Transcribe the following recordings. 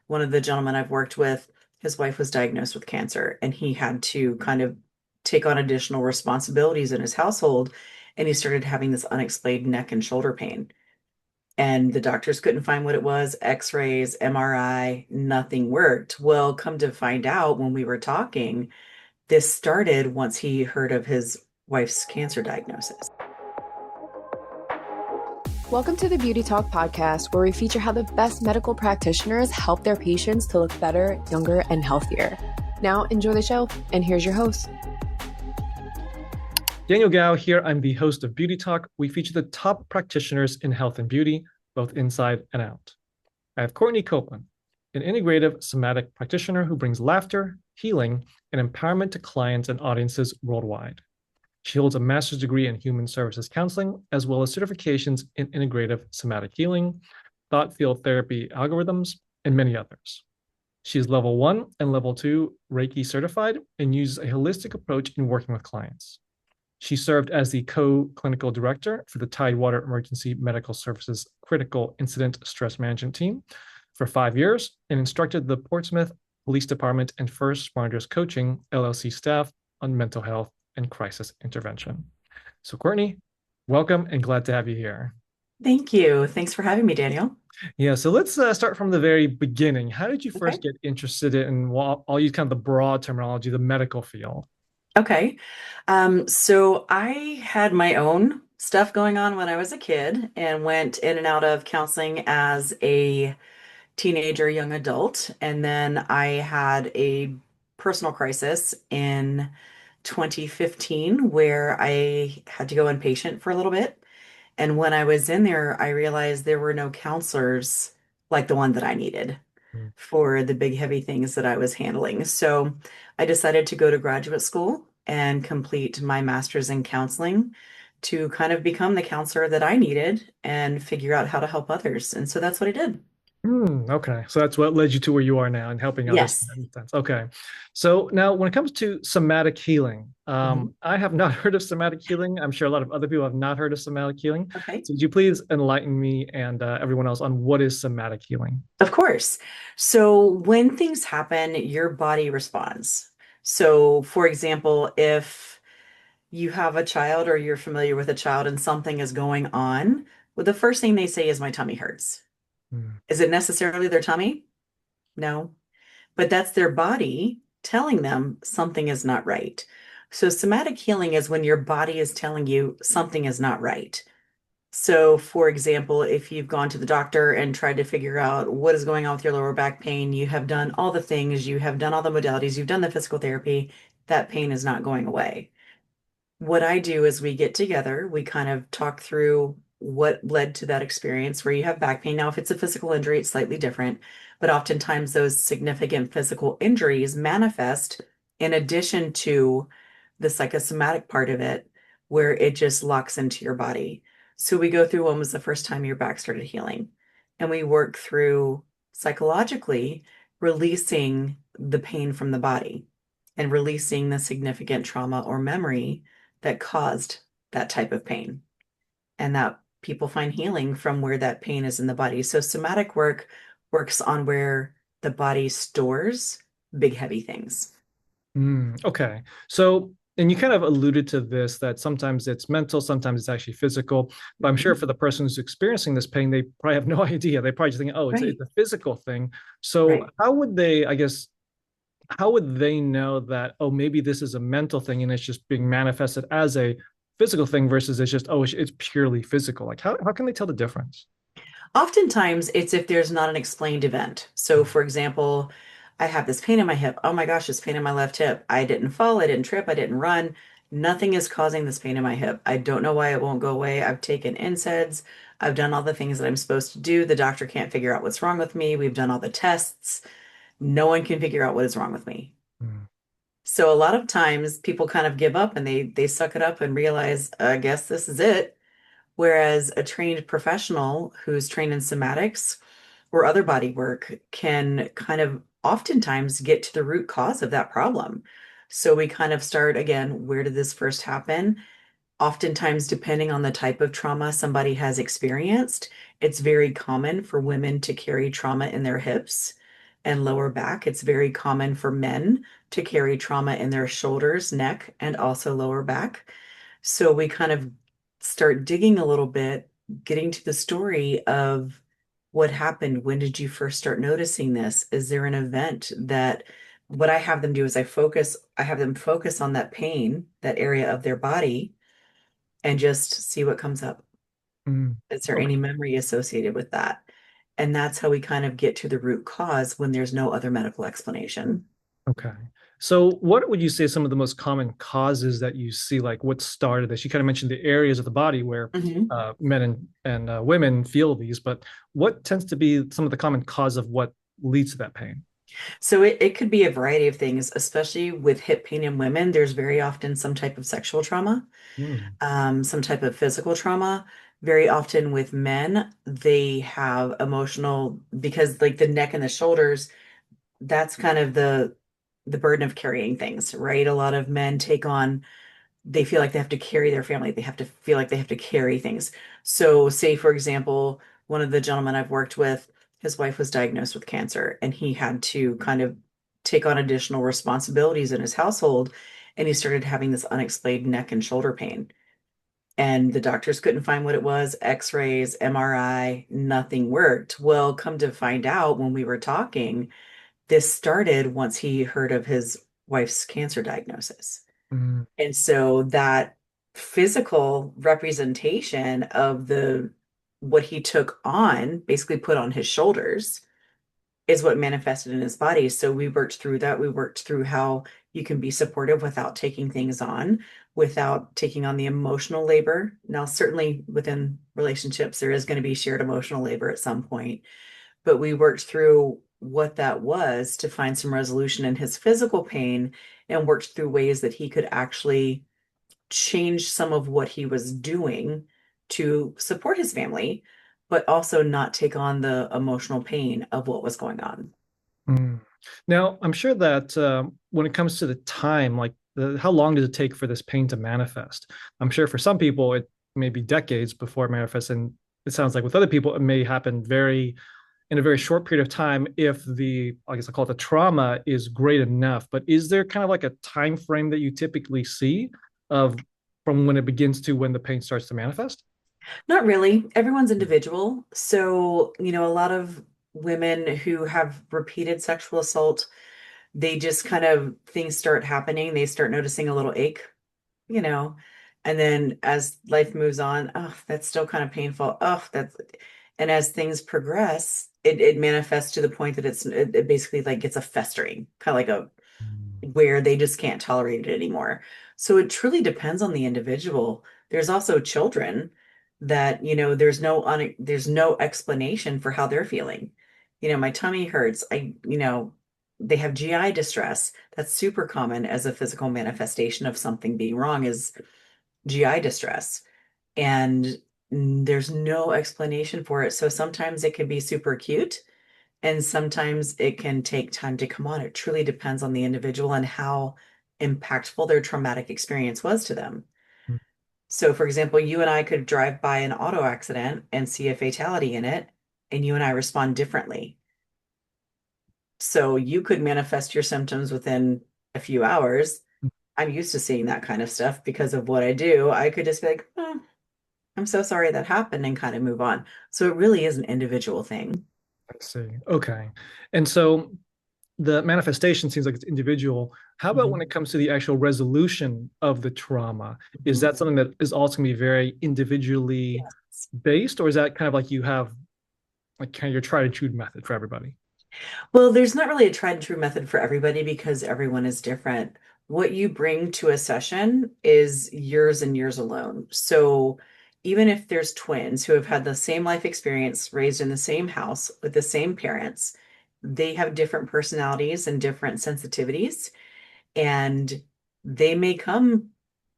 one of the gentlemen I've worked with, his wife was diagnosed with cancer, and he had to kind of take on additional responsibilities in his household. And he started having this unexplained neck and shoulder pain. And the doctors couldn't find what it was, x-rays, MRI, nothing worked. Well, come to find out when we were talking, this started once he heard of his wife's cancer diagnosis. Welcome to the Beauty Talk podcast, where we feature how the best medical practitioners help their patients to look better, younger, and healthier. Now, enjoy the show, and here's your host. Daniel Gao here. I'm the host of Beauty Talk. We feature the top practitioners in health and beauty, both inside and out. I have Courtney Copeland, an integrative somatic practitioner who brings laughter, healing, and empowerment to clients and audiences worldwide. She holds a master's degree in human services counseling, as well as certifications in integrative somatic healing, thought field therapy algorithms, and many others. She is level 1 and level 2 Reiki certified and uses a holistic approach in working with clients. She served as the co-clinical director for the Tidewater Emergency Medical Services Critical Incident Stress Management Team for 5 years and instructed the Portsmouth Police Department and First Responders Coaching LLC staff on mental health and crisis intervention. So Courtney, welcome and glad to have you here. Thank you. Thanks for having me, Daniel. Yeah, so let's start from the very beginning. How did you first get interested in, well, I'll use kind of the broad terminology, the medical field? Okay. So I had my own stuff going on when I was a kid and went in and out of counseling as a teenager, young adult. And then I had a personal crisis in 2015 where I had to go inpatient for a little bit. And when I was in there, I realized there were no counselors like the one that I needed Mm. for the big, heavy things that I was handling. So I decided to go to graduate school and complete my master's in counseling to kind of become the counselor that I needed and figure out how to help others. And so that's what I did. Okay, so that's what led you to where you are now and helping others in Yes. that sense. Okay, so now when it comes to somatic healing, Mhm. I have not heard of somatic healing. I'm sure a lot of other people have not heard of somatic healing. Okay. So would you please enlighten me and everyone else on what is somatic healing? Of course. So when things happen, your body responds. So, for example, if you have a child or you're familiar with a child and something is going on, well, the first thing they say is, my tummy hurts. Mm. Is it necessarily their tummy? No, but that's their body telling them something is not right. So, somatic healing is when your body is telling you something is not right. So, for example, if you've gone to the doctor and tried to figure out what is going on with your lower back pain, you have done all the things, you have done all the modalities, you've done the physical therapy, that pain is not going away. What I do is we get together, we kind of talk through what led to that experience where you have back pain. Now, if it's a physical injury, it's slightly different, but oftentimes those significant physical injuries manifest in addition to the psychosomatic part of it, where it just locks into your body. So we go through when was the first time your back started healing, and we work through psychologically releasing the pain from the body and releasing the significant trauma or memory that caused that type of pain, and that people find healing from where that pain is in the body. So somatic work works on where the body stores big, heavy things. Okay, so and you kind of alluded to this that sometimes it's mental, sometimes it's actually physical. But I'm sure Mhm. for the person who's experiencing this pain, they probably have no idea. They probably just think, oh, it's Right, a physical thing. So right. how would they, I guess, how would they know that, oh, maybe this is a mental thing and it's just being manifested as a physical thing versus it's just, oh, it's purely physical? Like, how can they tell the difference? Oftentimes, it's if there's not an explained event. So, for example, I have this pain in my hip. Oh my gosh, this pain in my left hip. I didn't fall, I didn't trip, I didn't run. Nothing is causing this pain in my hip. I don't know why it won't go away. I've taken NSAIDs. I've done all the things that I'm supposed to do. The doctor can't figure out what's wrong with me. We've done all the tests. No one can figure out what is wrong with me. Mm. So a lot of times people kind of give up and they suck it up and realize, I guess this is it. Whereas a trained professional who's trained in somatics or other body work can kind of oftentimes get to the root cause of that problem. So we kind of start again, where did this first happen? Oftentimes, depending on the type of trauma somebody has experienced, it's very common for women to carry trauma in their hips and lower back. It's very common for men to carry trauma in their shoulders, neck, and also lower back. So we kind of start digging a little bit, getting to the story of what happened. When did you first start noticing this? Is there an event that what I have them do is I have them focus on that pain, that area of their body, and just see what comes up. Mm. Is there Okay. any memory associated with that? And that's how we kind of get to the root cause when there's no other medical explanation. Okay. So, what would you say some of the most common causes that you see, like what started this? You kind of mentioned the areas of the body where Mhm. men and women feel these, but what tends to be some of the common cause of what leads to that pain? So it could be a variety of things, especially with hip pain in women. There's very often some type of sexual trauma, Mm. some type of physical trauma. Very often with men, they have emotional because like the neck and the shoulders, that's kind of the burden of carrying things, right? A lot of men take on they feel like they have to carry their family. They have to feel like they have to carry things. So, say, for example, one of the gentlemen I've worked with, his wife was diagnosed with cancer, and he had to kind of take on additional responsibilities in his household. And he started having this unexplained neck and shoulder pain. And the doctors couldn't find what it was, x-rays, MRI, nothing worked. Well, come to find out when we were talking, this started once he heard of his wife's cancer diagnosis. Mm. And so that physical representation of the what he took on, basically put on his shoulders, is what manifested in his body. So we worked through that. We worked through how you can be supportive without taking things on, without taking on the emotional labor. Now, certainly within relationships, there is going to be shared emotional labor at some point, but we worked through what that was to find some resolution in his physical pain and worked through ways that he could actually change some of what he was doing to support his family, but also not take on the emotional pain of what was going on. Mm. Now, I'm sure that when it comes to the time, like how long does it take for this pain to manifest? I'm sure for some people it may be decades before it manifests, and it sounds like with other people it may happen very in a very short period of time if the, I guess I call it the trauma is great enough. But is there kind of like a time frame that you typically see of from when it begins to when the pain starts to manifest? Not really. Everyone's individual. So, a lot of women who have repeated sexual assault, they just kind of things start happening. They start noticing a little ache, you know, and then as life moves on, oh, that's still kind of painful. Oh, and as things progress, it manifests to the point that it basically like gets a festering, kind of like a where they just can't tolerate it anymore. So it truly depends on the individual. There's also children that, there's no explanation for how they're feeling. My tummy hurts. They have GI distress. That's super common as a physical manifestation of something being wrong is GI distress. And there's no explanation for it. So sometimes it can be super acute and sometimes it can take time to come on. It truly depends on the individual and how impactful their traumatic experience was to them. So, for example, you and I could drive by an auto accident and see a fatality in it, and you and I respond differently. So, you could manifest your symptoms within a few hours. I'm used to seeing that kind of stuff because of what I do. I could just be like, oh, I'm so sorry that happened and kind of move on. So, it really is an individual thing. I see. Okay. And so the manifestation seems like it's individual. How about when Mhm. it comes to the actual resolution of the trauma? Is Mhm. that something that is also going to be very individually Yes. based, or is that kind of like you have like kind of your tried and true method for everybody? Well, there's not really a tried and true method for everybody because everyone is different. What you bring to a session is yours and yours alone. So even if there's twins who have had the same life experience, raised in the same house with the same parents, they have different personalities and different sensitivities, and they may come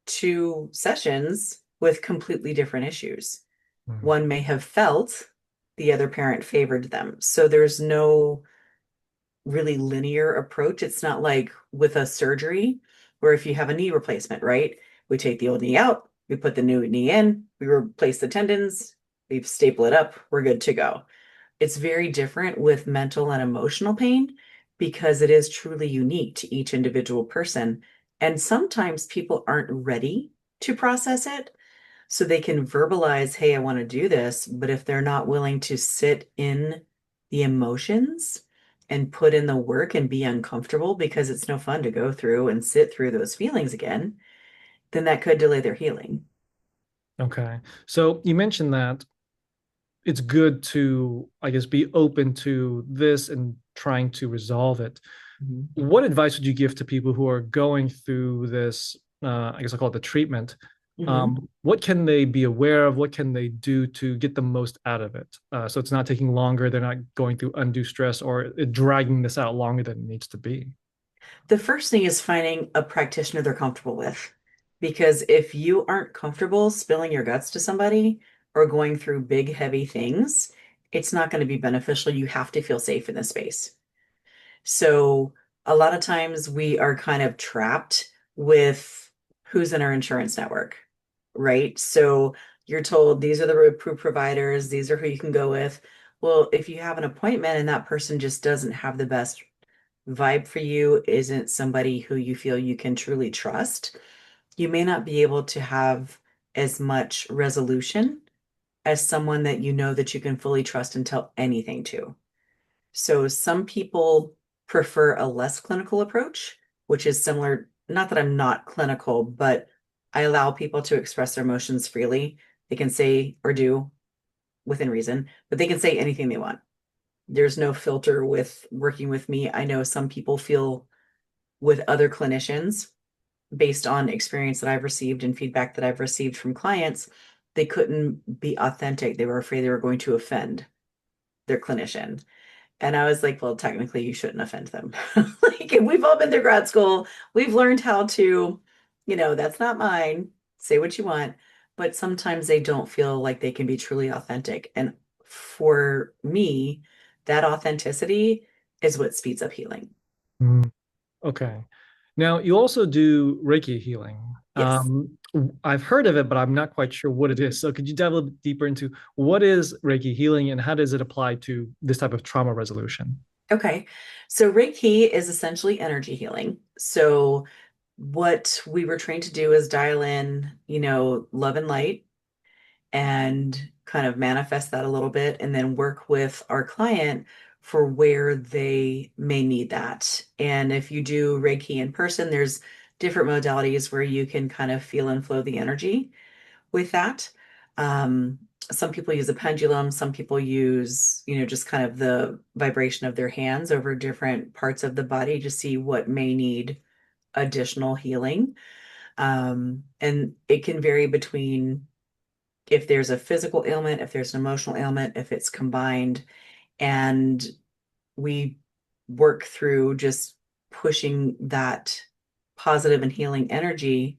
to sessions with completely different issues. Mm. One may have felt the other parent favored them. So there's no really linear approach. It's not like with a surgery where if you have a knee replacement, right? We take the old knee out, we put the new knee in, we replace the tendons, we staple it up, we're good to go. It's very different with mental and emotional pain because it is truly unique to each individual person. And sometimes people aren't ready to process it. So they can verbalize, hey, I want to do this. But if they're not willing to sit in the emotions and put in the work and be uncomfortable because it's no fun to go through and sit through those feelings again, then that could delay their healing. Okay. So you mentioned that it's good to, I guess, be open to this and trying to resolve it. Mhm. What advice would you give to people who are going through this? I guess I'll call it the treatment. Mhm. What can they be aware of? What can they do to get the most out of it? So it's not taking longer. They're not going through undue stress or it dragging this out longer than it needs to be. The first thing is finding a practitioner they're comfortable with. Because if you aren't comfortable spilling your guts to somebody or going through big, heavy things, it's not going to be beneficial. You have to feel safe in this space. So a lot of times we are kind of trapped with who's in our insurance network, right? So you're told these are the approved providers, these are who you can go with. Well, if you have an appointment and that person just doesn't have the best vibe for you, isn't somebody who you feel you can truly trust, you may not be able to have as much resolution as someone that you know that you can fully trust and tell anything to. So some people prefer a less clinical approach, which is similar, not that I'm not clinical, but I allow people to express their emotions freely. They can say or do within reason, but they can say anything they want. There's no filter with working with me. I know some people feel with other clinicians based on experience that I've received and feedback that I've received from clients, they couldn't be authentic. They were afraid they were going to offend their clinician. And I was like, well, technically, you shouldn't offend them. Like, we've all been through grad school. We've learned how to, that's not mine. Say what you want. But sometimes they don't feel like they can be truly authentic. And for me, that authenticity is what speeds up healing. Mm, okay. Now, you also do Reiki healing. Yes. I've heard of it, but I'm not quite sure what it is. So, could you dive a little bit deeper into what is Reiki healing and how does it apply to this type of trauma resolution? Okay. So Reiki is essentially energy healing. So what we were trained to do is dial in, love and light and kind of manifest that a little bit and then work with our client for where they may need that. And if you do Reiki in person, there's different modalities where you can kind of feel and flow the energy with that. Um, some people use a pendulum, some people use, just kind of the vibration of their hands over different parts of the body to see what may need additional healing. And it can vary between if there's a physical ailment, if there's an emotional ailment, if it's combined. And we work through just pushing that positive and healing energy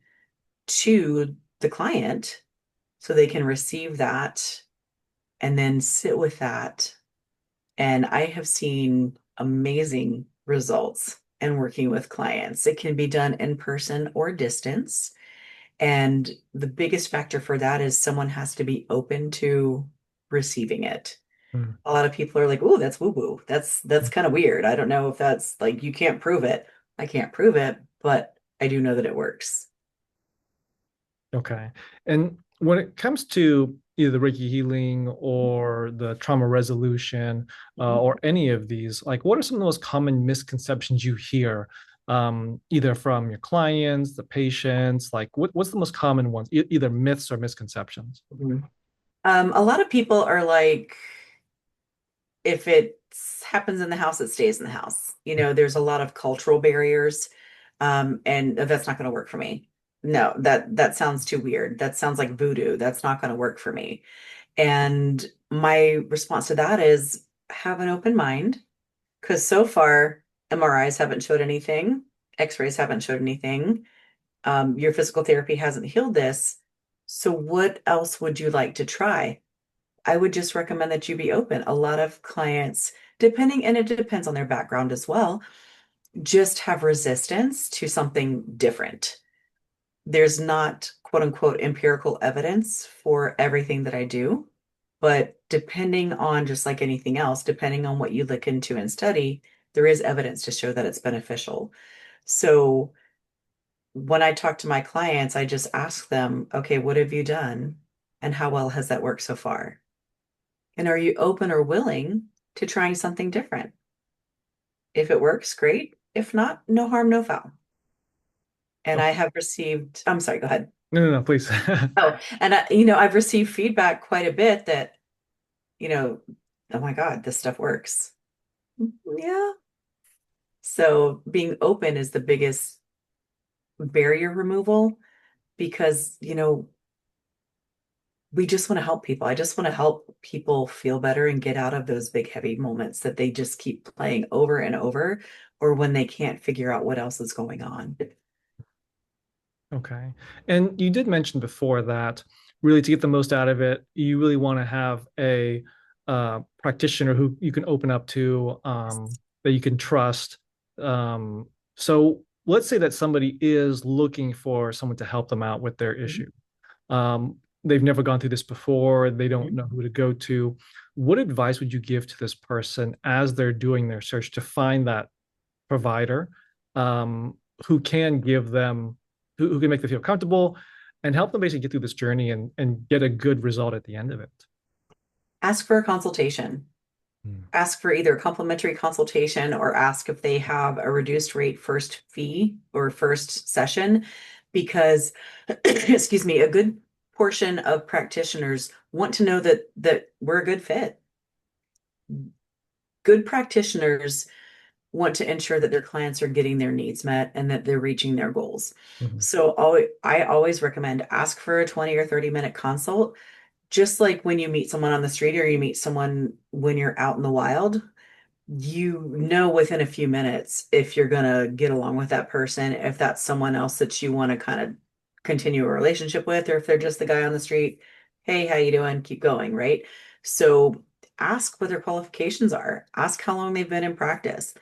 to the client so they can receive that and then sit with that. And I have seen amazing results in working with clients. It can be done in person or distance. And the biggest factor for that is someone has to be open to receiving it. Mm, A lot of people are like, "Oh, that's woo-woo. That's kind of weird. I don't know if that's like you can't prove it." I can't prove it, but I do know that it works. okay. And when it comes to either the Reiki healing or the trauma resolution Mhm. or any of these, like what are some of the most common misconceptions you hear, either from your clients, the patients? Like what's the most common ones, either myths or misconceptions? Mhm. A lot of people are like, if it happens in the house, it stays in the house. There's a lot of cultural barriers, and that's not going to work for me. No, that sounds too weird. That sounds like voodoo. That's not going to work for me. And my response to that is have an open mind, because so far MRIs haven't showed anything, X-rays haven't showed anything. Your physical therapy hasn't healed this. So what else would you like to try? I would just recommend that you be open. A lot of clients, depending, and it depends on their background as well, just have resistance to something different. There's not quote unquote empirical evidence for everything that I do. But depending on, just like anything else, depending on what you look into and study, there is evidence to show that it's beneficial. So when I talk to my clients, I just ask them, okay, what have you done? And how well has that worked so far? And are you open or willing to trying something different? If it works, great. If not, no harm, no foul. And I Okay. have received, I'm sorry, go ahead. No, no, no, please. Oh, and I've received feedback quite a bit that, you know, oh my God, this stuff works. Yeah. So being open is the biggest barrier removal because, we just want to help people. I just want to help people feel better and get out of those big, heavy moments that they just keep playing over and over, or when they can't figure out what else is going on. Okay. And you did mention before that really to get the most out of it, you really want to have a practitioner who you can open up to, that you can trust. So let's say that somebody is looking for someone to help them out with their Mhm. issue. They've never gone through this before. They don't Mhm. know who to go to. What advice would you give to this person as they're doing their search to find that provider, um, who can give them, who can make them feel comfortable and help them basically get through this journey and get a good result at the end of it? Ask for a consultation. Mm. Ask for either a complimentary consultation or ask if they have a reduced rate first fee or first session because excuse me, a good portion of practitioners want to know that we're a good fit. Good practitioners want to ensure that their clients are getting their needs met and that they're reaching their goals. Mhm. So I always recommend ask for a 20 or 30-minute consult. Just like when you meet someone on the street or you meet someone when you're out in the wild, you know within a few minutes if you're going to get along with that person, if that's someone else that you want to kind of continue a relationship with, or if they're just the guy on the street. Hey, how you doing? Keep going, right? So ask what their qualifications are. Ask how long they've been in practice.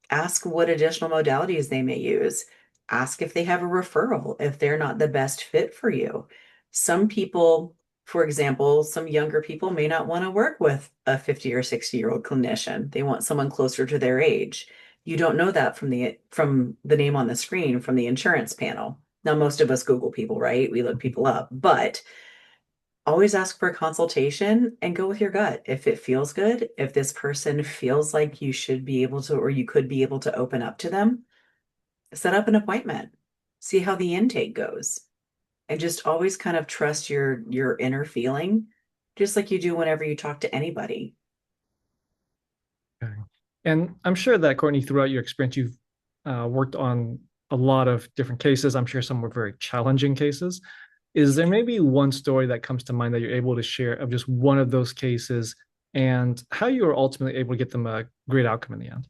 Ask what additional modalities they may use. Ask if they have a referral, if they're not the best fit for you. Some people, for example, some younger people may not want to work with a 50 or 60-year-old clinician. They want someone closer to their age. You don't know that from the name on the screen from the insurance panel. Now, most of us Google people, right? We look people up, but always ask for a consultation and go with your gut. If it feels good, if this person feels like you should be able to, or you could be able to open up to them, set up an appointment, see how the intake goes, and just always kind of trust your inner feeling, just like you do whenever you talk to anybody. Okay. And I'm sure that Courtney, throughout your experience, you've worked on a lot of different cases. I'm sure some were very challenging cases. Is there maybe one story that comes to mind that you're able to share of just one of those cases and how you were ultimately able to get them a great outcome in the end?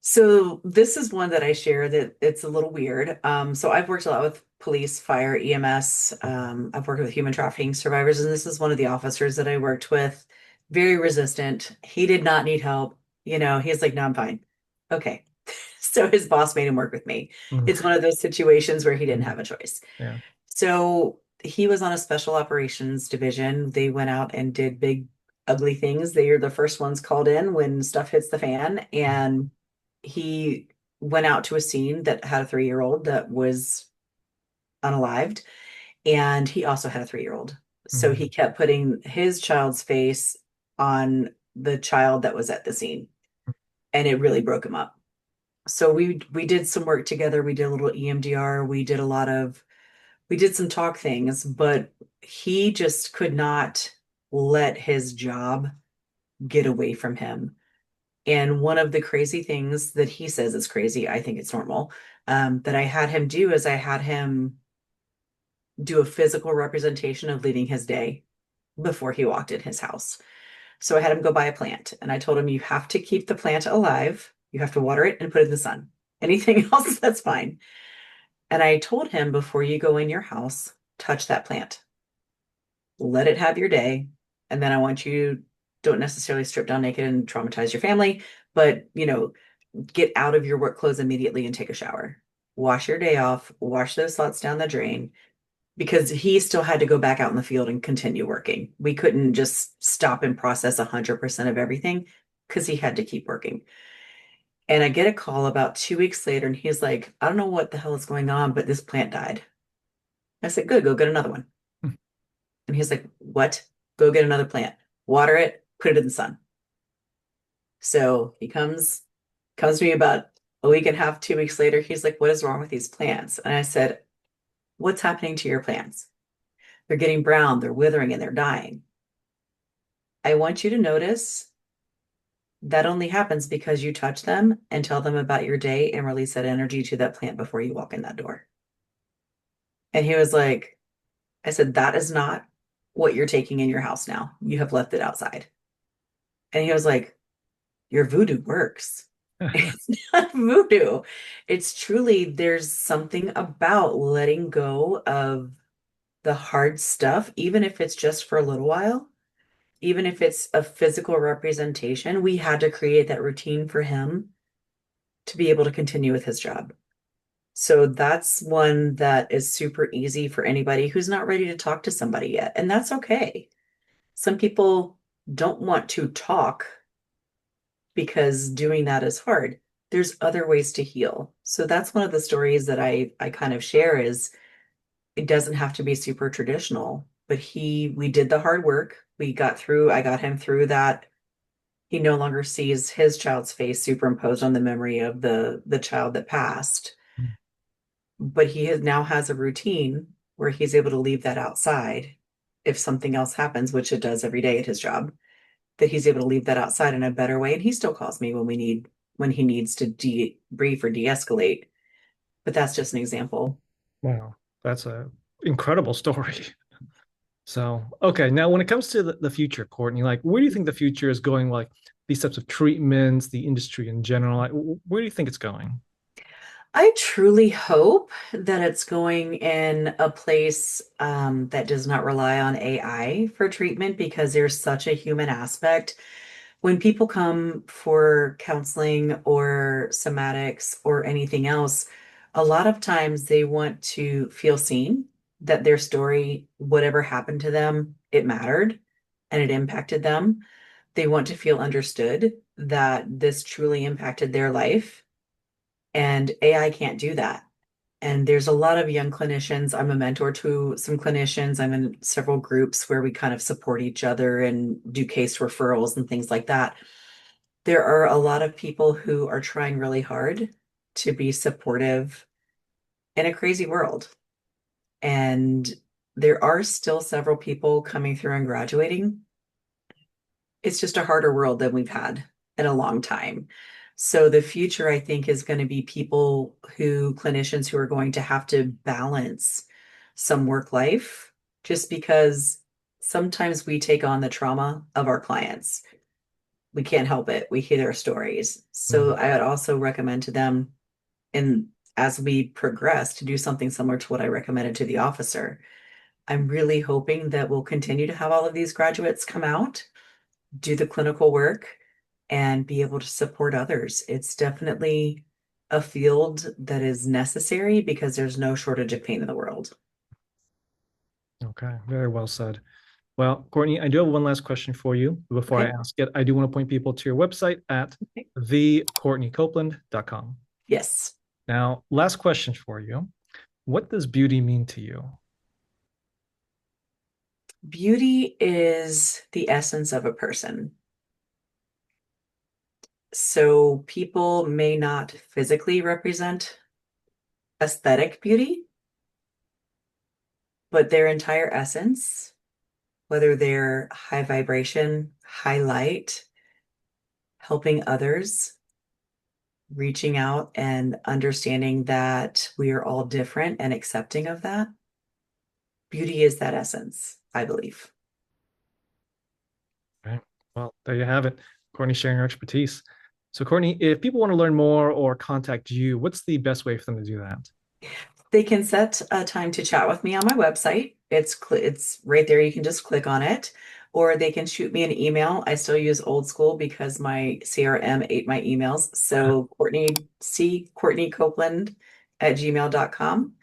So this is one that I share that it's a little weird. So I've worked a lot with police, fire, EMS. I've worked with human trafficking survivors, and this is one of the officers that I worked with. Very resistant. He did not need help. He's like, no, I'm fine. Okay. So his boss made him work with me. Mhm. It's one of those situations where he didn't have a choice. Yeah. So he was on a special operations division. They went out and did big, ugly things. They are the first ones called in when stuff hits the fan. And he went out to a scene that had a 3-year-old that was unalived. And he also had a 3-year-old. So he Mhm. kept putting his child's face on the child that was at the scene. And it really broke him up. So we did some work together. We did a little EMDR. We did some talk things, but he just could not let his job get away from him. And one of the crazy things that he says is crazy, I think it's normal, that I had him do is I had him do a physical representation of leading his day before he walked in his house. So I had him go buy a plant and I told him, you have to keep the plant alive. You have to water it and put it in the sun. Anything else, that's fine. And I told him before you go in your house, touch that plant, let it have your day. And then I want you, don't necessarily strip down naked and traumatize your family, but get out of your work clothes immediately and take a shower. Wash your day off, wash those thoughts down the drain, because he still had to go back out in the field and continue working. We couldn't just stop and process 100% of everything because he had to keep working. And I get a call about 2 weeks later, and he's like, I don't know what the hell is going on, but this plant died. I said, good, go get another one. And he's like, what? Go get another plant, water it, put it in the sun. So he comes to me about a week and a half, 2 weeks later. He's like, what is wrong with these plants? And I said, what's happening to your plants? They're getting brown, they're withering, and they're dying. I want you to notice that only happens because you touch them and tell them about your day and release that energy to that plant before you walk in that door. And he was like, I said, that is not what you're taking in your house now. You have left it outside. And he was like, your voodoo works. It's not voodoo. It's truly, there's something about letting go of the hard stuff, even if it's just for a little while, even if it's a physical representation. We had to create that routine for him to be able to continue with his job. So that's one that is super easy for anybody who's not ready to talk to somebody yet. And that's okay. Some people don't want to talk because doing that is hard. There's other ways to heal. So that's one of the stories that I kind of share is it doesn't have to be super traditional, but we did the hard work. I got him through that. He no longer sees his child's face superimposed on the memory of the child that passed, but now has a routine where he's able to leave that outside if something else happens, which it does every day at his job, that he's able to leave that outside in a better way. And he still calls me when he needs to debrief or de-escalate. But that's just an example. Wow, that's a incredible story. So, okay, now when it comes to the future, Courtney, like where do you think the future is going? Like these types of treatments, the industry in general, like where do you think it's going? I truly hope that it's going in a place that does not rely on AI for treatment because there's such a human aspect. When people come for counseling or somatics or anything else, a lot of times they want to feel seen, that their story, whatever happened to them, it mattered and it impacted them. They want to feel understood that this truly impacted their life. And AI can't do that. And there's a lot of young clinicians. I'm a mentor to some clinicians. I'm in several groups where we kind of support each other and do case referrals and things like that. There are a lot of people who are trying really hard to be supportive in a crazy world. And there are still several people coming through and graduating. It's just a harder world than we've had in a long time. So the future, I think, is going to be clinicians who are going to have to balance some work life just because sometimes we take on the trauma of our clients. We can't help it. We hear their stories. So Mhm. I would also recommend to them, and as we progress, to do something similar to what I recommended to the officer. I'm really hoping that we'll continue to have all of these graduates come out, do the clinical work, and be able to support others. It's definitely a field that is necessary because there's no shortage of pain in the world. Okay, very well said. Well, Courtney, I do have one last question for you. Before I Okay. ask it, I do want to point people to your website at thecourtneycopeland.com. Yes. Now, last question for you. What does beauty mean to you? Beauty is the essence of a person. So people may not physically represent aesthetic beauty, but their entire essence, whether they're high vibration, high light, helping others, reaching out and understanding that we are all different and accepting of that. Beauty is that essence, I believe. Right. Well, there you have it. Courtney sharing her expertise. So, Courtney, if people want to learn more or contact you, what's the best way for them to do that? They can set a time to chat with me on my website. It's right there. You can just click on it, or they can shoot me an email. I still use old school because my CRM ate my emails. So Courtney Copeland at gmail.com.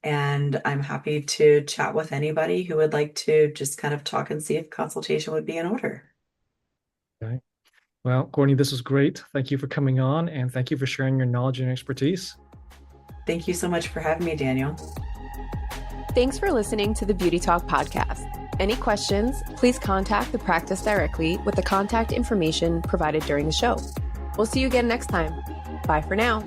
And I'm happy to chat with anybody who would like to just kind of talk and see if consultation would be in order. Okay. Well, Courtney, this was great. Thank you for coming on, and thank you for sharing your knowledge and expertise. Thank you so much for having me, Daniel. Thanks for listening to the Beauty Talk podcast. Any questions, please contact the practice directly with the contact information provided during the show. We'll see you again next time. Bye for now.